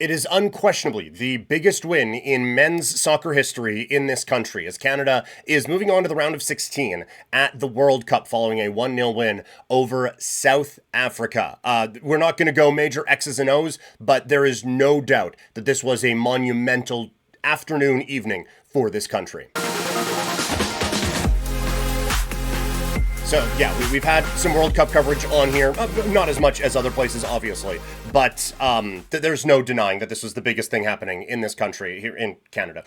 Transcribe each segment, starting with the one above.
It is unquestionably the biggest win in men's soccer history in this country, as Canada is moving on to the round of 16 at the World Cup following a 1-0 win over South Africa. We're not going to go major X's and O's, but there is no doubt that this was a monumental afternoon, evening for this country. So, yeah, we've had some World Cup coverage on here, not as much as other places, obviously, but there's no denying that this was the biggest thing happening in this country, here in Canada,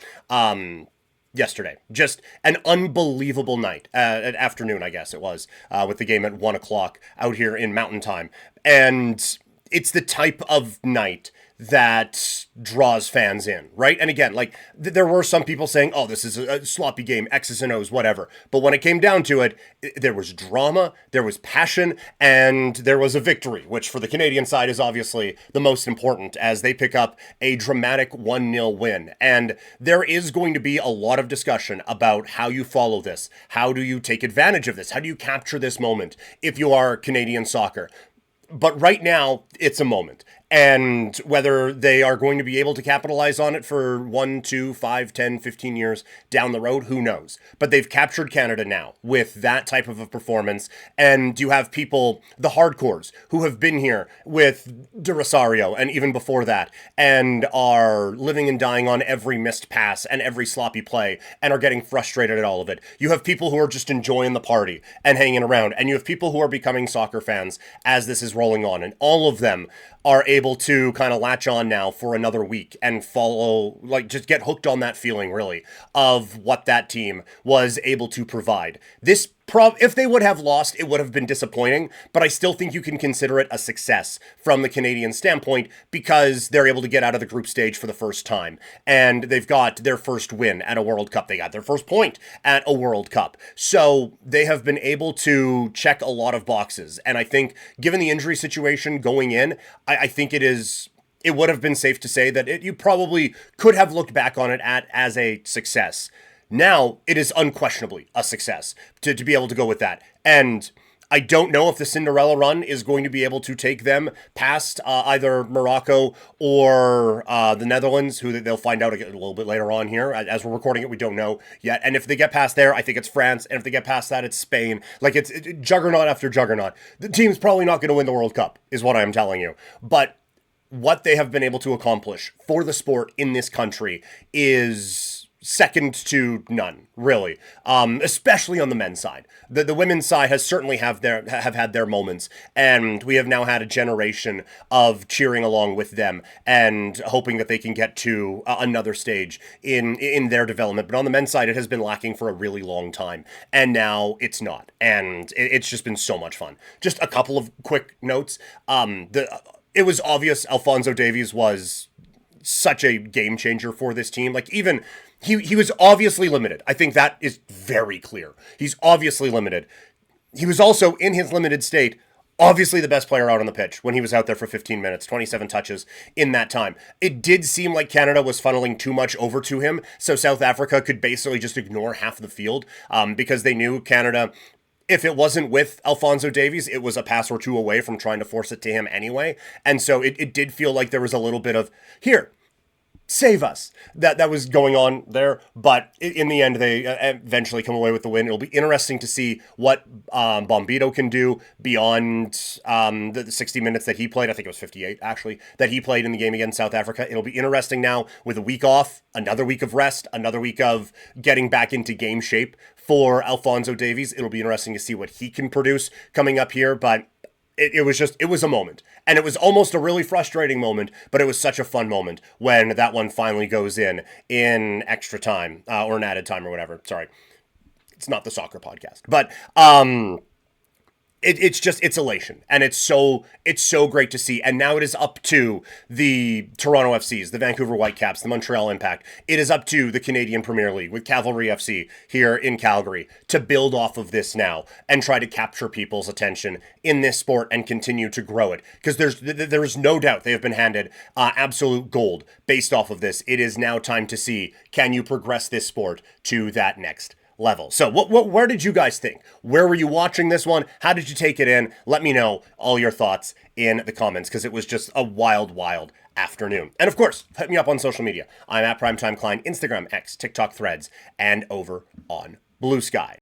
yesterday. Just an unbelievable night, afternoon, I guess it was, with the game at 1 o'clock out here in Mountain Time. And it's the type of night that draws fans in, right? And again, like, there were some people saying, oh, this is a sloppy game, X's and O's, whatever. But when it came down to it, there was drama, there was passion, and there was a victory, which for the Canadian side is obviously the most important as they pick up a dramatic 1-0 win. And there is going to be a lot of discussion about how you follow this. How do you take advantage of this? How do you capture this moment if you are Canadian soccer? But right now, it's a moment. And whether they are going to be able to capitalize on it for 1, 2, 5, 10, 15 years down the road, who knows? But they've captured Canada now with that type of a performance. And you have people, the hardcores, who have been here with De Rosario and even before that, and are living and dying on every missed pass and every sloppy play and are getting frustrated at all of it. You have people who are just enjoying the party and hanging around. And you have people who are becoming soccer fans as this is rolling on. And all of them are able to kind of latch on now for another week and follow, like, just get hooked on that feeling, really, of what that team was able to provide. If they would have lost, it would have been disappointing, but I still think you can consider it a success from the Canadian standpoint because they're able to get out of the group stage for the first time, and they've got their first win at a World Cup. They got their first point at a World Cup. So they have been able to check a lot of boxes, and I think given the injury situation going in, I think it would have been safe to say that you probably could have looked back on it as a success. Now, it is unquestionably a success to be able to go with that. And I don't know if the Cinderella run is going to be able to take them past either Morocco or the Netherlands, who they'll find out a little bit later on here. As we're recording it, we don't know yet. And if they get past there, I think it's France. And if they get past that, it's Spain. Like, it's juggernaut after juggernaut. The team's probably not going to win the World Cup, is what I'm telling you. But what they have been able to accomplish for the sport in this country is second to none, really. Especially on the men's side. The women's side has certainly have had their moments, and we have now had a generation of cheering along with them and hoping that they can get to another stage in their development. But on the men's side, it has been lacking for a really long time, and now it's not. And it's just been so much fun. Just a couple of quick notes. It was obvious Alphonso Davies was such a game changer for this team. Like, even he was obviously limited. I think that is very clear. He's obviously limited. He was also, in his limited state, obviously the best player out on the pitch when he was out there for 15 minutes, 27 touches in that time. It did seem like Canada was funneling too much over to him, so South Africa could basically just ignore half the field because they knew Canada, if it wasn't with Alphonso Davies, it was a pass or two away from trying to force it to him anyway. And so it did feel like there was a little bit of, here, save us, that was going on there. But in the end, they eventually come away with the win. It'll be interesting to see what Bombito can do beyond the 60 minutes that he played. I think it was 58, actually, that he played in the game against South Africa. It'll be interesting now with a week off, another week of rest, another week of getting back into game shape for Alphonso Davies. It'll be interesting to see what he can produce coming up here. But it was a moment. And it was almost a really frustrating moment, but it was such a fun moment when that one finally goes in extra time, or an added time or whatever. Sorry. It's not the soccer podcast. But it's elation, and it's so great to see. And now it is up to the Toronto FCs, the Vancouver Whitecaps, the Montreal Impact. It is up to the Canadian Premier League with Cavalry FC here in Calgary to build off of this now and try to capture people's attention in this sport and continue to grow it. Because there is no doubt they have been handed absolute gold based off of this. It is now time to see, can you progress this sport to that next level? So where did you guys think? Where were you watching this one? How did you take it in? Let me know all your thoughts in the comments, because it was just a wild afternoon. And of course, hit me up on social media. I'm at Primetime Klein, Instagram, X, TikTok, Threads, and over on Blue Sky.